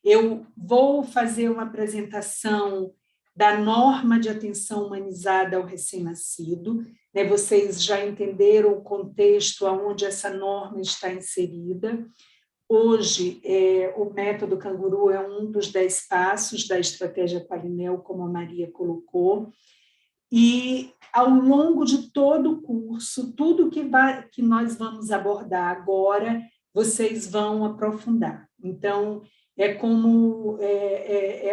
Eu vou fazer uma apresentação da norma de atenção humanizada ao recém-nascido, né? Vocês já entenderam o contexto onde essa norma está inserida. Hoje, o método Canguru é um dos 10 passos da estratégia Palinel, como a Maria colocou, e ao longo de todo o curso, tudo que nós vamos abordar agora, vocês vão aprofundar. Então, é como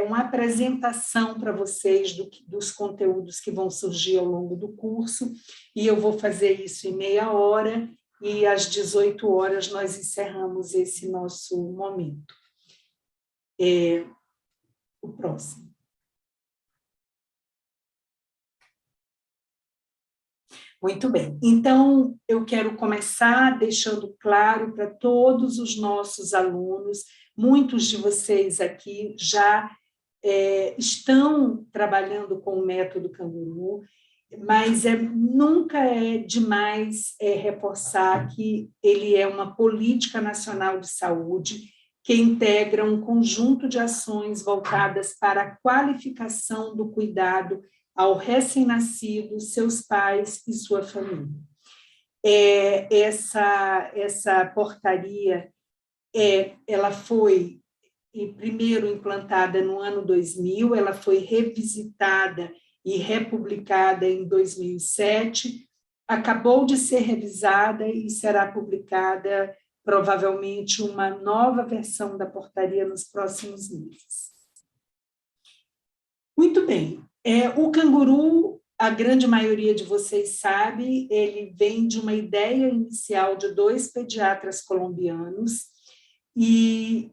uma apresentação para vocês dos conteúdos que vão surgir ao longo do curso, e eu vou fazer isso em meia hora, e às 18 horas nós encerramos esse nosso momento. O próximo. Muito bem, então eu quero começar deixando claro para todos os nossos alunos, muitos de vocês aqui já estão trabalhando com o método Canguru, mas nunca é demais reforçar que ele é uma política nacional de saúde que integra um conjunto de ações voltadas para a qualificação do cuidado ao recém-nascido, seus pais e sua família. Essa portaria, ela foi primeiro implantada no ano 2000, ela foi revisitada e republicada em 2007, acabou de ser revisada e será publicada provavelmente uma nova versão da portaria nos próximos meses. Muito bem. O Canguru, a grande maioria de vocês sabe, ele vem de uma ideia inicial de 2 pediatras colombianos e,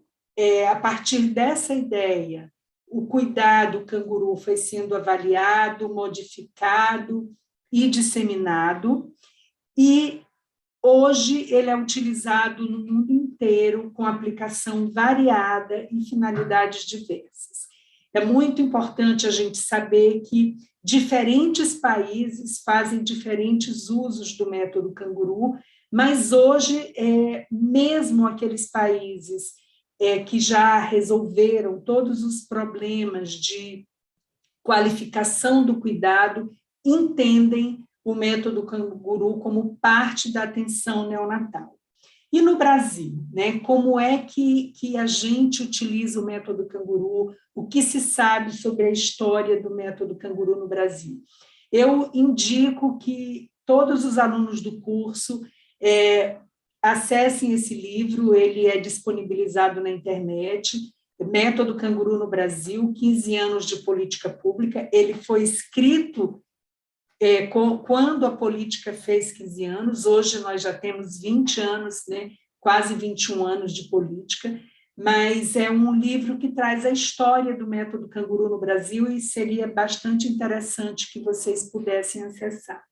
a partir dessa ideia, o cuidado Canguru foi sendo avaliado, modificado e disseminado, e hoje ele é utilizado no mundo inteiro com aplicação variada em finalidades diversas. É muito importante a gente saber que diferentes países fazem diferentes usos do método Canguru, mas hoje, mesmo aqueles países que já resolveram todos os problemas de qualificação do cuidado, entendem o método Canguru como parte da atenção neonatal. E no Brasil, né, como é que a gente utiliza o método Canguru? O que se sabe sobre a história do método Canguru no Brasil? Eu indico que todos os alunos do curso acessem esse livro, ele é disponibilizado na internet, Método Canguru no Brasil, 15 anos de política pública. Ele foi escrito quando a política fez 15 anos, hoje nós já temos 20 anos, né, quase 21 anos de política, mas é um livro que traz a história do método Canguru no Brasil e seria bastante interessante que vocês pudessem acessar.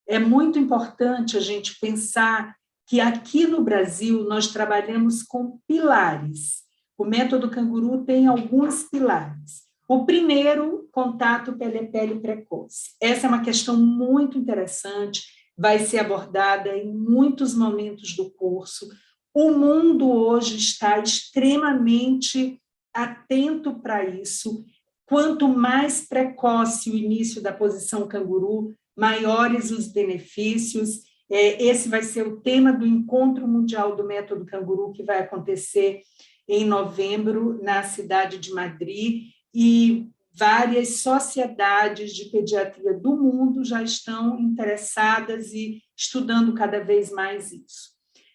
É muito importante a gente pensar que aqui no Brasil nós trabalhamos com pilares. O método Canguru tem alguns pilares. O primeiro, contato pele-a-pele precoce. Essa é uma questão muito interessante, vai ser abordada em muitos momentos do curso. O mundo hoje está extremamente atento para isso. Quanto mais precoce o início da posição Canguru, maiores os benefícios. Esse vai ser o tema do Encontro Mundial do Método Canguru, que vai acontecer em novembro, na cidade de Madrid, e várias sociedades de pediatria do mundo já estão interessadas e estudando cada vez mais isso.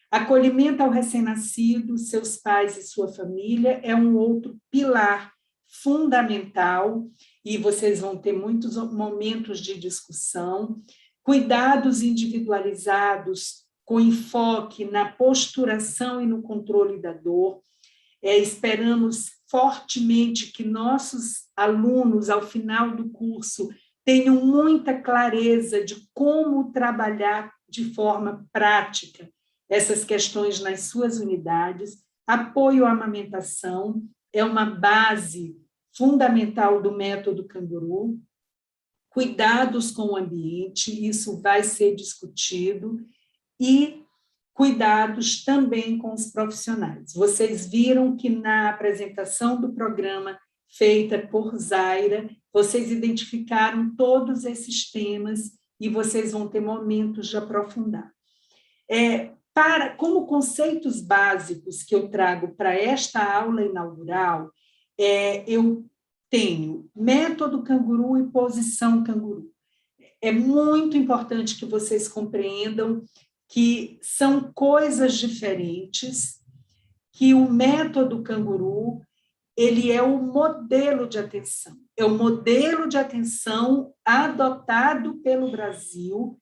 Acolhimento ao recém-nascido, seus pais e sua família é um outro pilar fundamental, e vocês vão ter muitos momentos de discussão. Cuidados individualizados com enfoque na posturação e no controle da dor. Esperamos fortemente que nossos alunos, ao final do curso, tenham muita clareza de como trabalhar de forma prática essas questões nas suas unidades. Apoio à amamentação é uma base fundamental do método Canguru. Cuidados com o ambiente, isso vai ser discutido. E cuidados também com os profissionais. Vocês viram que na apresentação do programa feita por Zaira, vocês identificaram todos esses temas e vocês vão ter momentos de aprofundar. Como conceitos básicos que eu trago para esta aula inaugural, eu tenho método canguru e posição canguru. É muito importante que vocês compreendam que são coisas diferentes, que o método canguru, ele é o modelo de atenção. É o modelo de atenção adotado pelo Brasil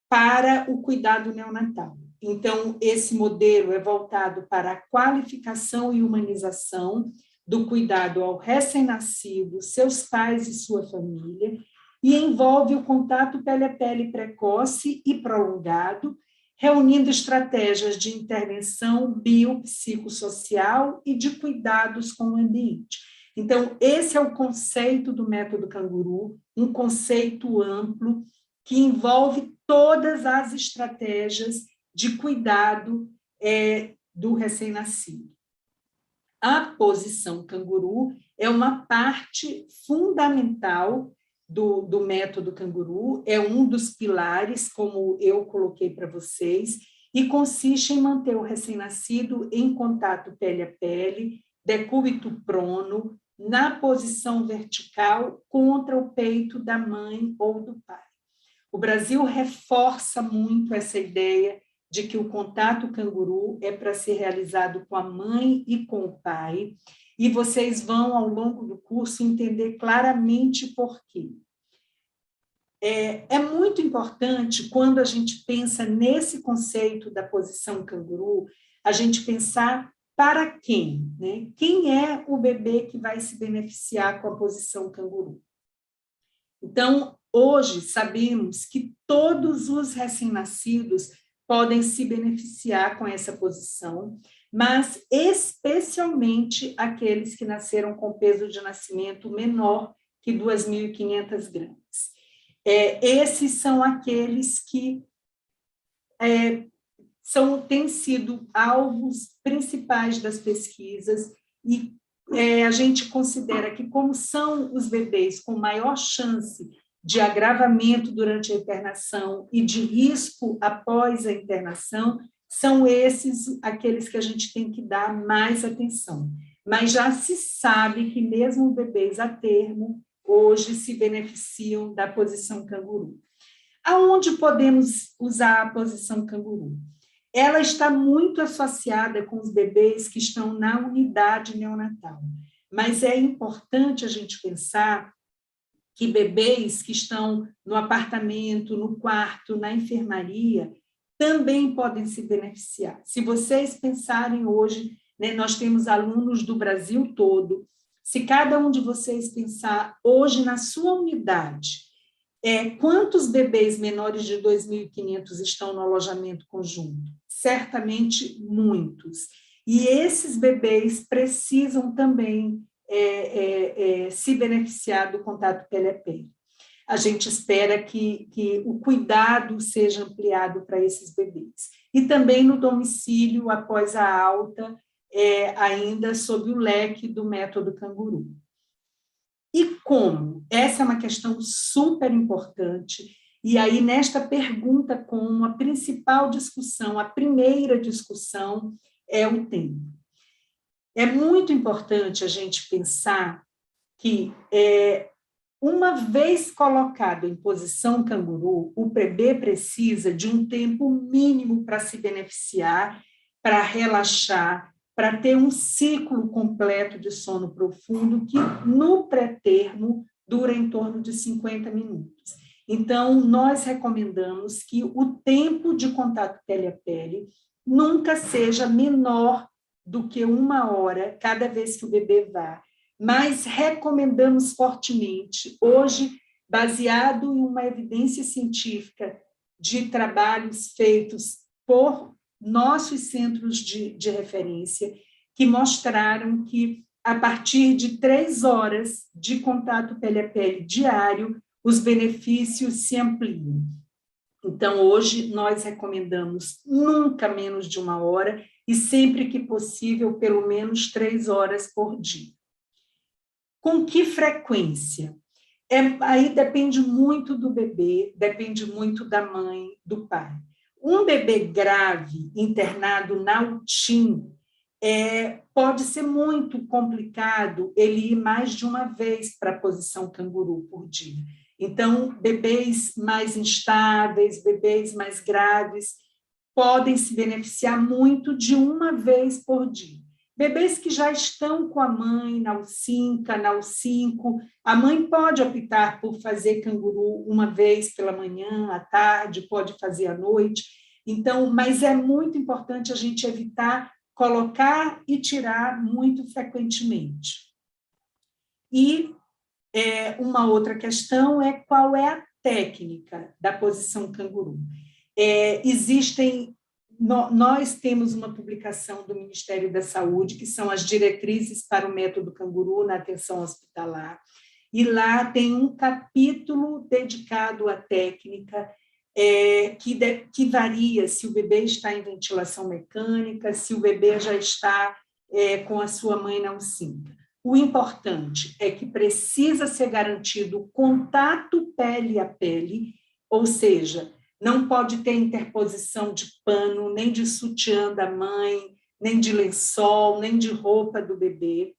para o cuidado neonatal. Então, esse modelo é voltado para a qualificação e humanização do cuidado ao recém-nascido, seus pais e sua família, e envolve o contato pele a pele precoce e prolongado, reunindo estratégias de intervenção biopsicossocial e de cuidados com o ambiente. Então, esse é o conceito do método canguru, um conceito amplo que envolve todas as estratégias de cuidado do recém-nascido. A posição canguru é uma parte fundamental do método canguru, é um dos pilares, como eu coloquei para vocês, e consiste em manter o recém-nascido em contato pele a pele, decúbito prono, na posição vertical contra o peito da mãe ou do pai. O Brasil reforça muito essa ideia de que o contato canguru é para ser realizado com a mãe e com o pai, e vocês vão, ao longo do curso, entender claramente por quê. É muito importante, quando a gente pensa nesse conceito da posição canguru, a gente pensar para quem, né? Quem é o bebê que vai se beneficiar com a posição canguru? Então, hoje, sabemos que todos os recém-nascidos podem se beneficiar com essa posição, mas especialmente aqueles que nasceram com peso de nascimento menor que 2.500 gramas. Esses são aqueles que têm sido alvos principais das pesquisas e a gente considera que, como são os bebês com maior chance de agravamento durante a internação e de risco após a internação, são esses aqueles que a gente tem que dar mais atenção. Mas já se sabe que mesmo bebês a termo, hoje se beneficiam da posição canguru. Aonde podemos usar a posição canguru? Ela está muito associada com os bebês que estão na unidade neonatal, mas é importante a gente pensar que bebês que estão no apartamento, no quarto, na enfermaria, também podem se beneficiar. Se vocês pensarem hoje, né, nós temos alunos do Brasil todo, se cada um de vocês pensar hoje na sua unidade, quantos bebês menores de 2.500 estão no alojamento conjunto? Certamente muitos. E esses bebês precisam também se beneficiar do contato pele a pele. A gente espera que o cuidado seja ampliado para esses bebês. E também no domicílio, após a alta, ainda sob o leque do método canguru. E como? Essa é uma questão super importante. E aí, nesta pergunta, como a principal discussão, a primeira discussão é o tempo. É muito importante a gente pensar que, uma vez colocado em posição canguru, o bebê precisa de um tempo mínimo para se beneficiar, para relaxar, para ter um ciclo completo de sono profundo, que no pré-termo dura em torno de 50 minutos. Então, nós recomendamos que o tempo de contato pele a pele nunca seja menor do que 1 hora cada vez que o bebê vá, mas recomendamos fortemente, hoje, baseado em uma evidência científica de trabalhos feitos por nossos centros de referência, que mostraram que, a partir de 3 horas de contato pele a pele diário, os benefícios se ampliam. Então, hoje, nós recomendamos nunca menos de 1 hora e sempre que possível, pelo menos 3 horas por dia. Com que frequência? Aí depende muito do bebê, depende muito da mãe, do pai. Um bebê grave, internado na UTIM, pode ser muito complicado ele ir mais de uma vez para a posição canguru por dia. Então, bebês mais instáveis, bebês mais graves, podem se beneficiar muito de 1 vez por dia. Bebês que já estão com a mãe na U5, na U5, a mãe pode optar por fazer canguru 1 vez pela manhã, à tarde, pode fazer à noite. Então, mas é muito importante a gente evitar colocar e tirar muito frequentemente. E uma outra questão é qual é a técnica da posição canguru. Nós temos uma publicação do Ministério da Saúde, que são as diretrizes para o método canguru na atenção hospitalar, e lá tem um capítulo dedicado à técnica, que varia se o bebê está em ventilação mecânica, se o bebê já está com a sua mãe na UCINTA. O importante é que precisa ser garantido o contato pele a pele, ou seja, não pode ter interposição de pano, nem de sutiã da mãe, nem de lençol, nem de roupa do bebê.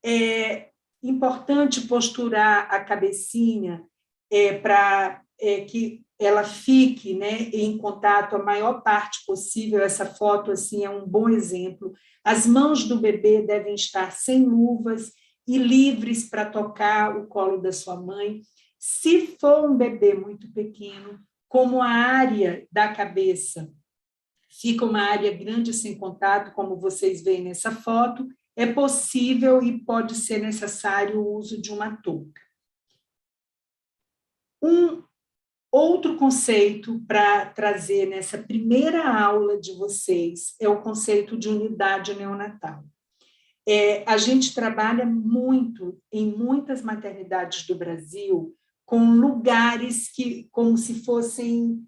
É importante posturar a cabecinha para que ela fique, né, em contato a maior parte possível. Essa foto assim, é um bom exemplo. As mãos do bebê devem estar sem luvas e livres para tocar o colo da sua mãe. Se for um bebê muito pequeno, como a área da cabeça fica uma área grande sem contato, como vocês veem nessa foto, é possível e pode ser necessário o uso de uma touca. Um outro conceito para trazer nessa primeira aula de vocês é o conceito de unidade neonatal. A gente trabalha muito em muitas maternidades do Brasil com lugares que, como se fossem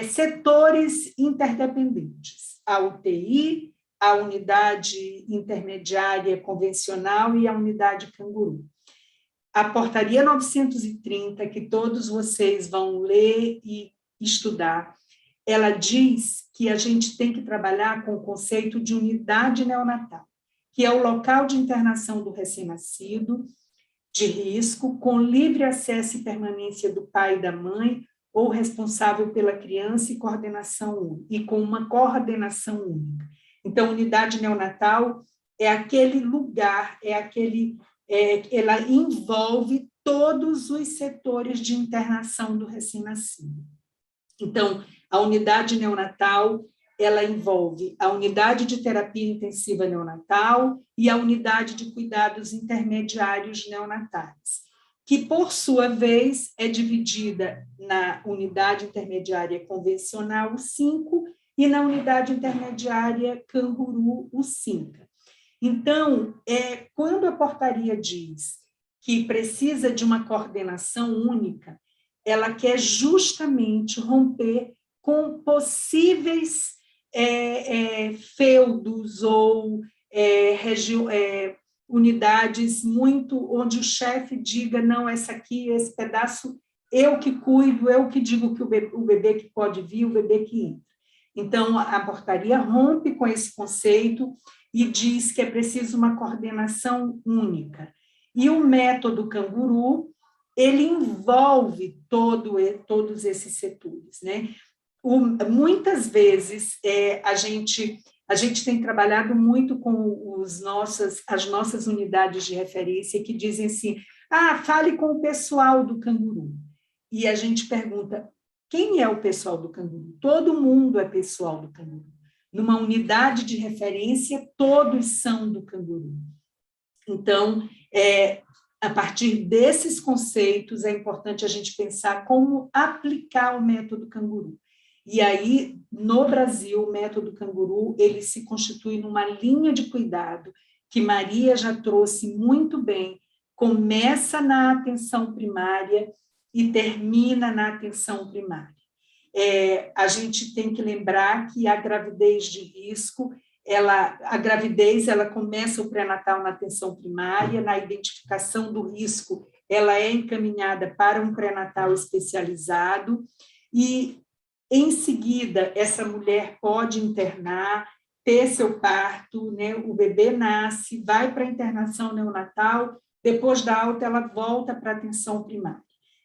setores interdependentes. A UTI, a unidade intermediária convencional e a unidade canguru. A portaria 930, que todos vocês vão ler e estudar, ela diz que a gente tem que trabalhar com o conceito de unidade neonatal, que é o local de internação do recém-nascido, de risco, com livre acesso e permanência do pai e da mãe, ou responsável pela criança e com uma coordenação única. Então, unidade neonatal é aquele lugar, ela envolve todos os setores de internação do recém-nascido. Então, a unidade neonatal, ela envolve a unidade de terapia intensiva neonatal e a unidade de cuidados intermediários neonatais, que, por sua vez, é dividida na unidade intermediária convencional, o 5, e na unidade intermediária canguru, o 5. Então, quando a portaria diz que precisa de uma coordenação única, ela quer justamente romper com possíveis feudos ou unidades muito onde o chefe diga, não, essa aqui, esse pedaço, eu que cuido, eu que digo que o bebê que pode vir, o bebê que entra. Então, a portaria rompe com esse conceito e diz que é preciso uma coordenação única. E o método canguru, ele envolve todos esses setores, né? Muitas vezes a gente tem trabalhado muito com as nossas unidades de referência que dizem assim, fale com o pessoal do canguru. E a gente pergunta, quem é o pessoal do canguru? Todo mundo é pessoal do canguru. Numa unidade de referência, todos são do canguru. Então, a partir desses conceitos, é importante a gente pensar como aplicar o método canguru. E aí, no Brasil, o método canguru, ele se constitui numa linha de cuidado que Maria já trouxe muito bem, começa na atenção primária e termina na atenção primária. A gente tem que lembrar que a gravidez de risco, a gravidez ela começa o pré-natal na atenção primária, na identificação do risco, ela é encaminhada para um pré-natal especializado, e, em seguida, essa mulher pode internar, ter seu parto, né? O bebê nasce, vai para a internação neonatal, depois da alta ela volta para a atenção primária.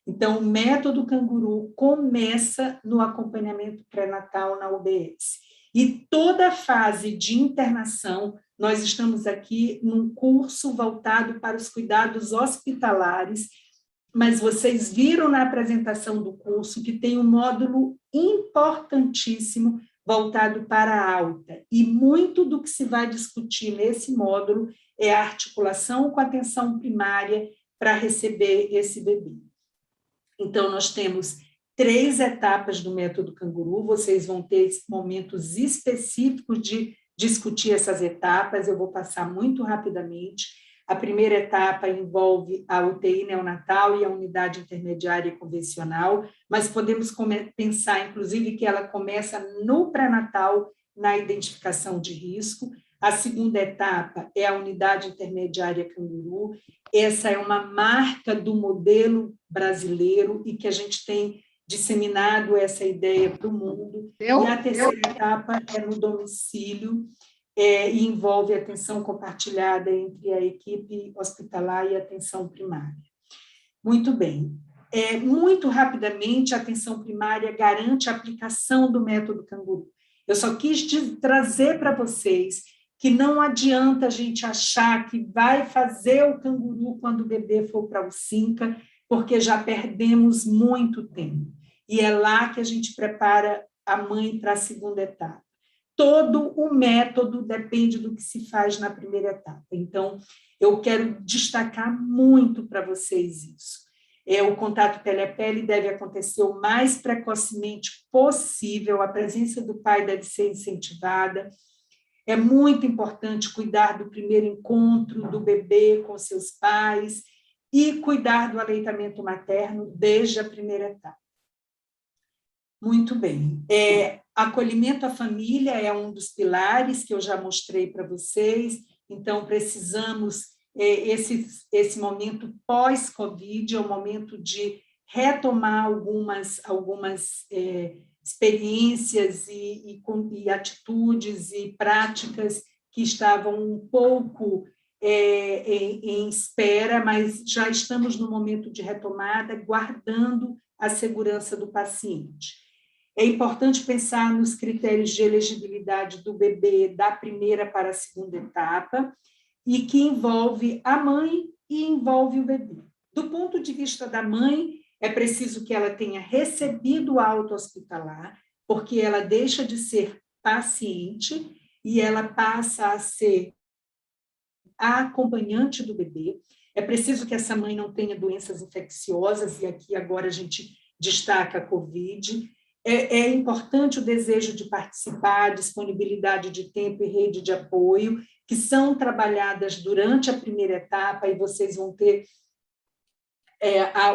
Então, o método canguru começa no acompanhamento pré-natal na UBS. E toda a fase de internação, nós estamos aqui num curso voltado para os cuidados hospitalares, mas vocês viram na apresentação do curso que tem um módulo importantíssimo voltado para a alta. E muito do que se vai discutir nesse módulo é a articulação com a atenção primária para receber esse bebê. Então, nós temos 3 etapas do método canguru, vocês vão ter momentos específicos de discutir essas etapas, eu vou passar muito rapidamente. A primeira etapa envolve a UTI neonatal e a unidade intermediária convencional, mas podemos pensar, inclusive, que ela começa no pré-natal, na identificação de risco. A segunda etapa é a unidade intermediária canguru. Essa é uma marca do modelo brasileiro e que a gente tem disseminado essa ideia para o mundo. E a terceira etapa é no domicílio, e envolve atenção compartilhada entre a equipe hospitalar e a atenção primária. Muito bem. Muito rapidamente, a atenção primária garante a aplicação do método canguru. Eu só quis trazer para vocês que não adianta a gente achar que vai fazer o canguru quando o bebê for para o SINCA, porque já perdemos muito tempo. E é lá que a gente prepara a mãe para a segunda etapa. Todo o método depende do que se faz na primeira etapa. Então, eu quero destacar muito para vocês isso. O contato pele a pele deve acontecer o mais precocemente possível, a presença do pai deve ser incentivada. É muito importante cuidar do primeiro encontro do bebê com seus pais e cuidar do aleitamento materno desde a primeira etapa. Muito bem. Acolhimento à família é um dos pilares que eu já mostrei para vocês, então precisamos, esse momento pós-Covid, é um momento de retomar algumas experiências e atitudes e práticas que estavam um pouco em espera, mas já estamos no momento de retomada, guardando a segurança do paciente. É importante pensar nos critérios de elegibilidade do bebê da primeira para a segunda etapa, e que envolve a mãe e envolve o bebê. Do ponto de vista da mãe, é preciso que ela tenha recebido a alta hospitalar, porque ela deixa de ser paciente e ela passa a ser a acompanhante do bebê. É preciso que essa mãe não tenha doenças infecciosas, e aqui agora a gente destaca a COVID. É importante o desejo de participar, disponibilidade de tempo e rede de apoio, que são trabalhadas durante a primeira etapa, e vocês vão ter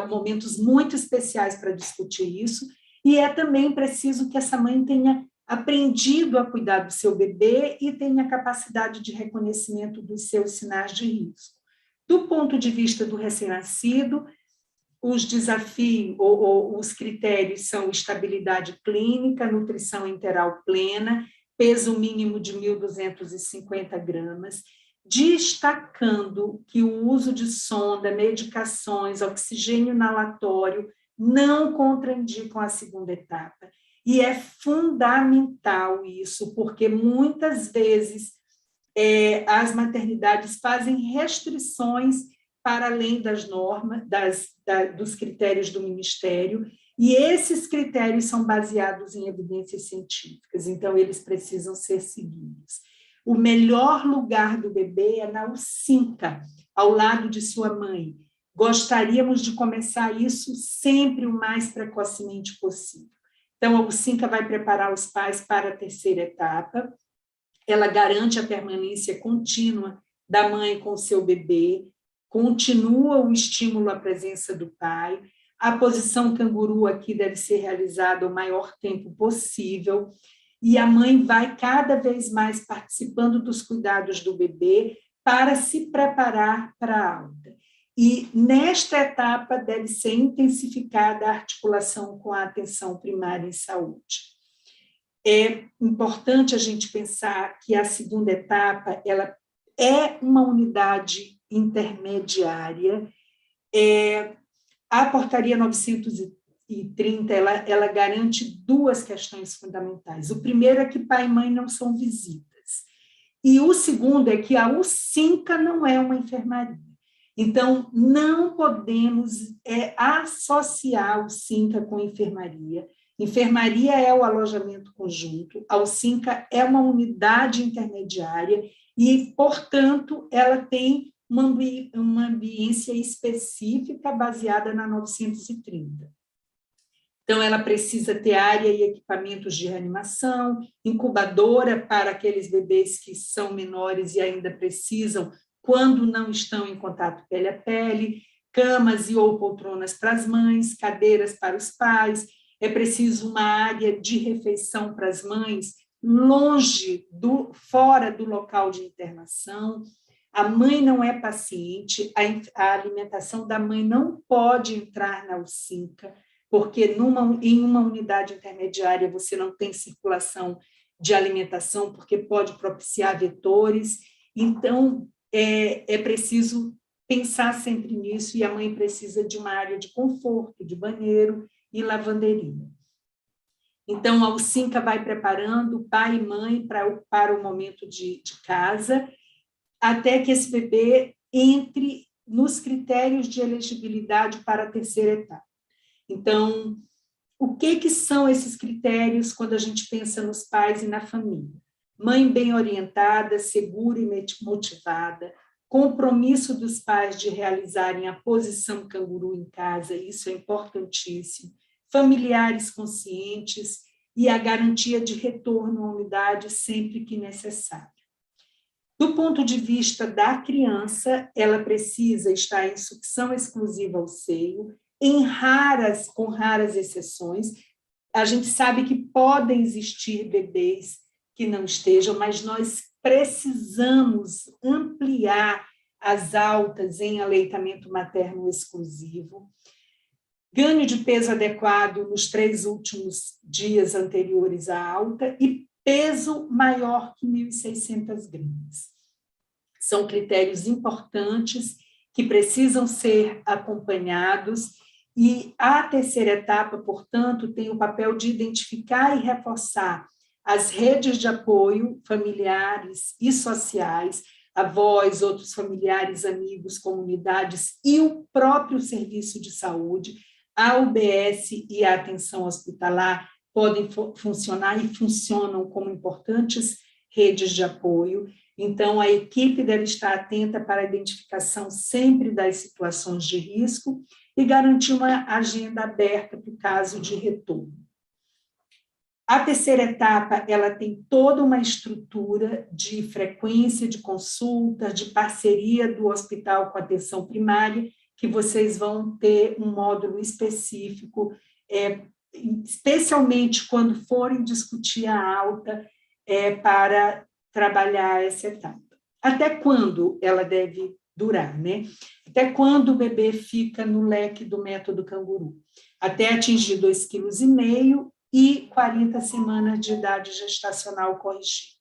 momentos muito especiais para discutir isso. E é também preciso que essa mãe tenha aprendido a cuidar do seu bebê e tenha capacidade de reconhecimento dos seus sinais de risco. Do ponto de vista do recém-nascido, os desafios, os critérios são estabilidade clínica, nutrição enteral plena, peso mínimo de 1.250 gramas, destacando que o uso de sonda, medicações, oxigênio inalatório não contraindicam a segunda etapa. E é fundamental isso, porque muitas vezes as maternidades fazem restrições para além das normas, dos critérios do Ministério, e esses critérios são baseados em evidências científicas, então eles precisam ser seguidos. O melhor lugar do bebê é na USINCA, ao lado de sua mãe. Gostaríamos de começar isso sempre o mais precocemente possível. Então, a USINCA vai preparar os pais para a terceira etapa, ela garante a permanência contínua da mãe com o seu bebê, continua o estímulo à presença do pai, A posição canguru aqui deve ser realizada o maior tempo possível, e a mãe vai cada vez mais participando dos cuidados do bebê para se preparar para a alta. E nesta etapa deve ser intensificada a articulação com a atenção primária em saúde. É importante a gente pensar que a segunda etapa ela é uma unidade intermediária. A portaria 930 ela garante duas questões fundamentais. O primeiro é que pai e mãe não são visitas. E o segundo é que a USINCA não é uma enfermaria. Então, não podemos associar o USINCA com enfermaria. Enfermaria é o alojamento conjunto, a USINCA é uma unidade intermediária e, portanto, ela tem uma ambiência específica baseada na 930. Então, ela precisa ter área e equipamentos de reanimação, incubadora para aqueles bebês que são menores e ainda precisam, quando não estão em contato pele a pele, camas e ou poltronas para as mães, cadeiras para os pais. É preciso uma área de refeição para as mães, fora do local de internação. A mãe não é paciente, a alimentação da mãe não pode entrar na USINCA, porque em uma unidade intermediária você não tem circulação de alimentação, porque pode propiciar vetores. Então, é preciso pensar sempre nisso, e a mãe precisa de uma área de conforto, de banheiro e lavanderia. Então, a USINCA vai preparando pai e mãe para o momento de casa, até que esse bebê entre nos critérios de elegibilidade para a terceira etapa. Então, o que são esses critérios quando a gente pensa nos pais e na família? Mãe bem orientada, segura e motivada, compromisso dos pais de realizarem a posição canguru em casa, isso é importantíssimo, familiares conscientes e a garantia de retorno à unidade sempre que necessário. Do ponto de vista da criança, ela precisa estar em sucção exclusiva ao seio, com raras exceções. A gente sabe que podem existir bebês que não estejam, mas nós precisamos ampliar as altas em aleitamento materno exclusivo. Ganho de peso adequado nos 3 últimos dias anteriores à alta e peso maior que 1.600 gramas. São critérios importantes que precisam ser acompanhados, e a terceira etapa, portanto, tem o papel de identificar e reforçar as redes de apoio familiares e sociais, avós, outros familiares, amigos, comunidades e o próprio serviço de saúde. A UBS e a atenção hospitalar podem funcionar e funcionam como importantes redes de apoio. Então, a equipe deve estar atenta para a identificação sempre das situações de risco e garantir uma agenda aberta para o caso de retorno. A terceira etapa, ela tem toda uma estrutura de frequência de consulta, de parceria do hospital com a atenção primária, que vocês vão ter um módulo específico, especialmente quando forem discutir a alta, para trabalhar essa etapa. Até quando ela deve durar, né? Até quando o bebê fica no leque do método canguru? Até atingir 2,5 kg e 40 semanas de idade gestacional corrigida.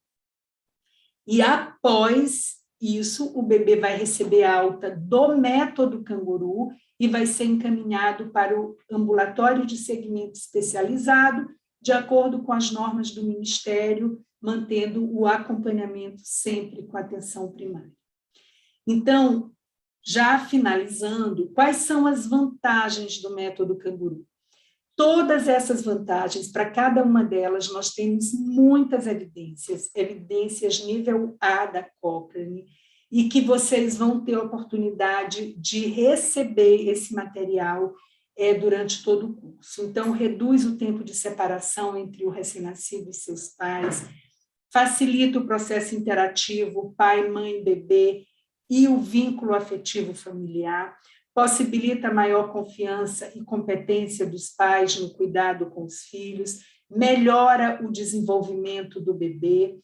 E após isso, o bebê vai receber alta do método canguru e vai ser encaminhado para o ambulatório de segmento especializado, de acordo com as normas do Ministério, mantendo o acompanhamento sempre com atenção primária. Então, já finalizando, quais são as vantagens do método canguru? Todas essas vantagens, para cada uma delas, nós temos muitas evidências nível A da Cochrane, e que vocês vão ter a oportunidade de receber esse material durante todo o curso. Então, reduz o tempo de separação entre o recém-nascido e seus pais, facilita o processo interativo pai, mãe, bebê e o vínculo afetivo familiar, possibilita maior confiança e competência dos pais no cuidado com os filhos, melhora o desenvolvimento do bebê,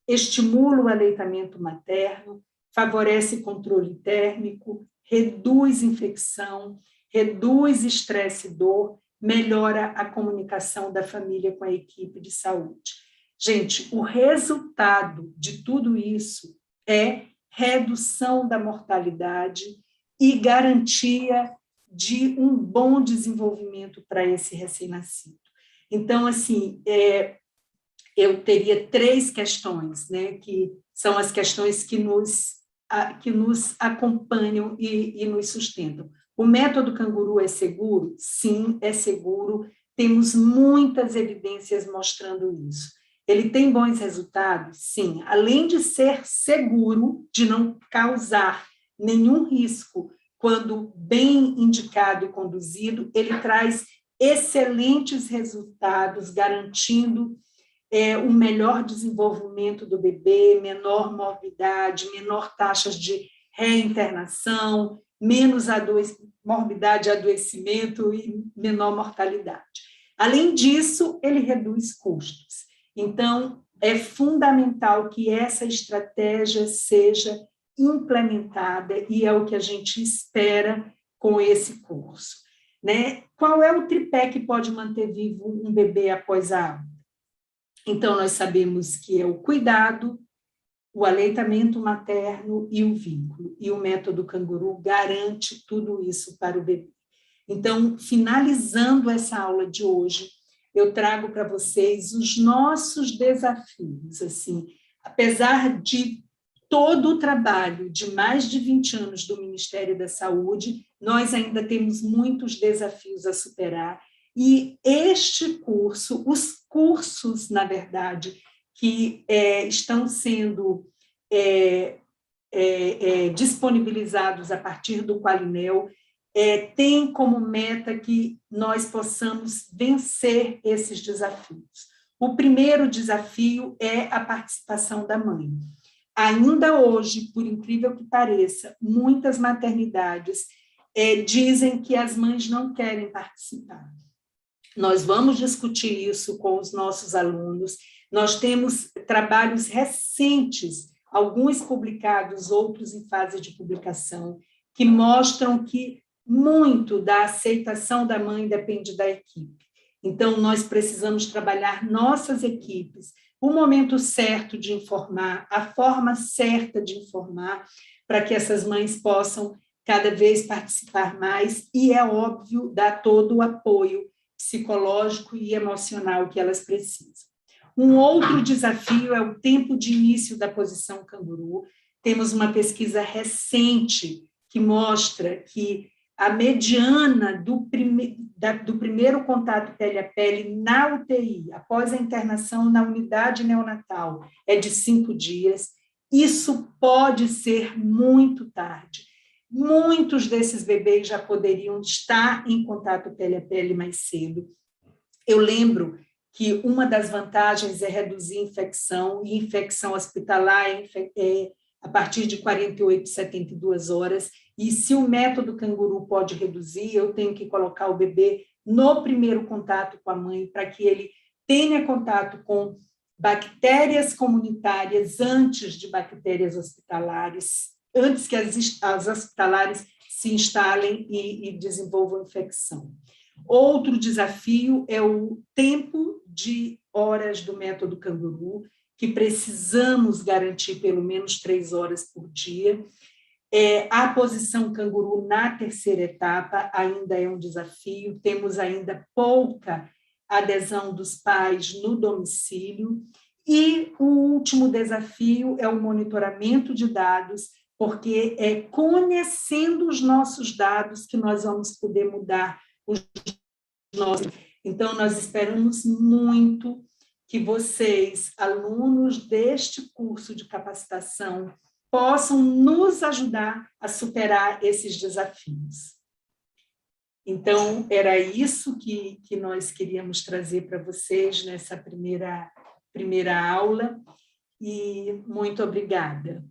estimula o aleitamento materno, favorece controle térmico, reduz infecção, reduz estresse e dor, melhora a comunicação da família com a equipe de saúde. Gente, o resultado de tudo isso é redução da mortalidade e garantia de um bom desenvolvimento para esse recém-nascido. Então, assim, eu teria 3 questões, né, que são as questões que nos acompanham e nos sustentam. O método canguru é seguro? Sim, é seguro. Temos muitas evidências mostrando isso. Ele tem bons resultados? Sim. Além de ser seguro, de não causar nenhum risco quando bem indicado e conduzido, ele traz excelentes resultados, garantindo um melhor desenvolvimento do bebê, menor morbidade, menor taxas de reinternação, menos morbidade e adoecimento e menor mortalidade. Além disso, ele reduz custos. Então, é fundamental que essa estratégia seja implementada e é o que a gente espera com esse curso. Né? Qual é o tripé que pode manter vivo um bebê após a alta? Então, nós sabemos que é o cuidado, o aleitamento materno e o vínculo. E o método canguru garante tudo isso para o bebê. Então, finalizando essa aula de hoje, eu trago para vocês os nossos desafios. Assim, apesar de todo o trabalho de mais de 20 anos do Ministério da Saúde, nós ainda temos muitos desafios a superar. E este curso, os cursos, na verdade, que estão sendo disponibilizados a partir do Qualinel, tem como meta que nós possamos vencer esses desafios. O primeiro desafio é a participação da mãe. Ainda hoje, por incrível que pareça, muitas maternidades dizem que as mães não querem participar. Nós vamos discutir isso com os nossos alunos. Nós temos trabalhos recentes, alguns publicados, outros em fase de publicação, que mostram que muito da aceitação da mãe depende da equipe. Então, nós precisamos trabalhar nossas equipes, o momento certo de informar, a forma certa de informar, para que essas mães possam cada vez participar mais e, é óbvio, dar todo o apoio psicológico e emocional que elas precisam. Um outro desafio é o tempo de início da posição canguru. Temos uma pesquisa recente que mostra que a mediana do primeiro contato pele a pele na UTI, após a internação na unidade neonatal, é de 5 dias. Isso pode ser muito tarde. Muitos desses bebês já poderiam estar em contato pele a pele mais cedo. Eu lembro que uma das vantagens é reduzir infecção, e infecção hospitalar a partir de 48, 72 horas, e se o método canguru pode reduzir, eu tenho que colocar o bebê no primeiro contato com a mãe, para que ele tenha contato com bactérias comunitárias antes de bactérias hospitalares, antes que as hospitalares se instalem e desenvolvam infecção. Outro desafio é o tempo de horas do método canguru, que precisamos garantir pelo menos 3 horas por dia. A posição canguru na terceira etapa ainda é um desafio, temos ainda pouca adesão dos pais no domicílio. E o último desafio é o monitoramento de dados, porque é conhecendo os nossos dados que nós vamos poder mudar os nossos. Então, nós esperamos muito que vocês, alunos deste curso de capacitação, possam nos ajudar a superar esses desafios. Então, era isso que nós queríamos trazer para vocês nessa primeira aula, e muito obrigada.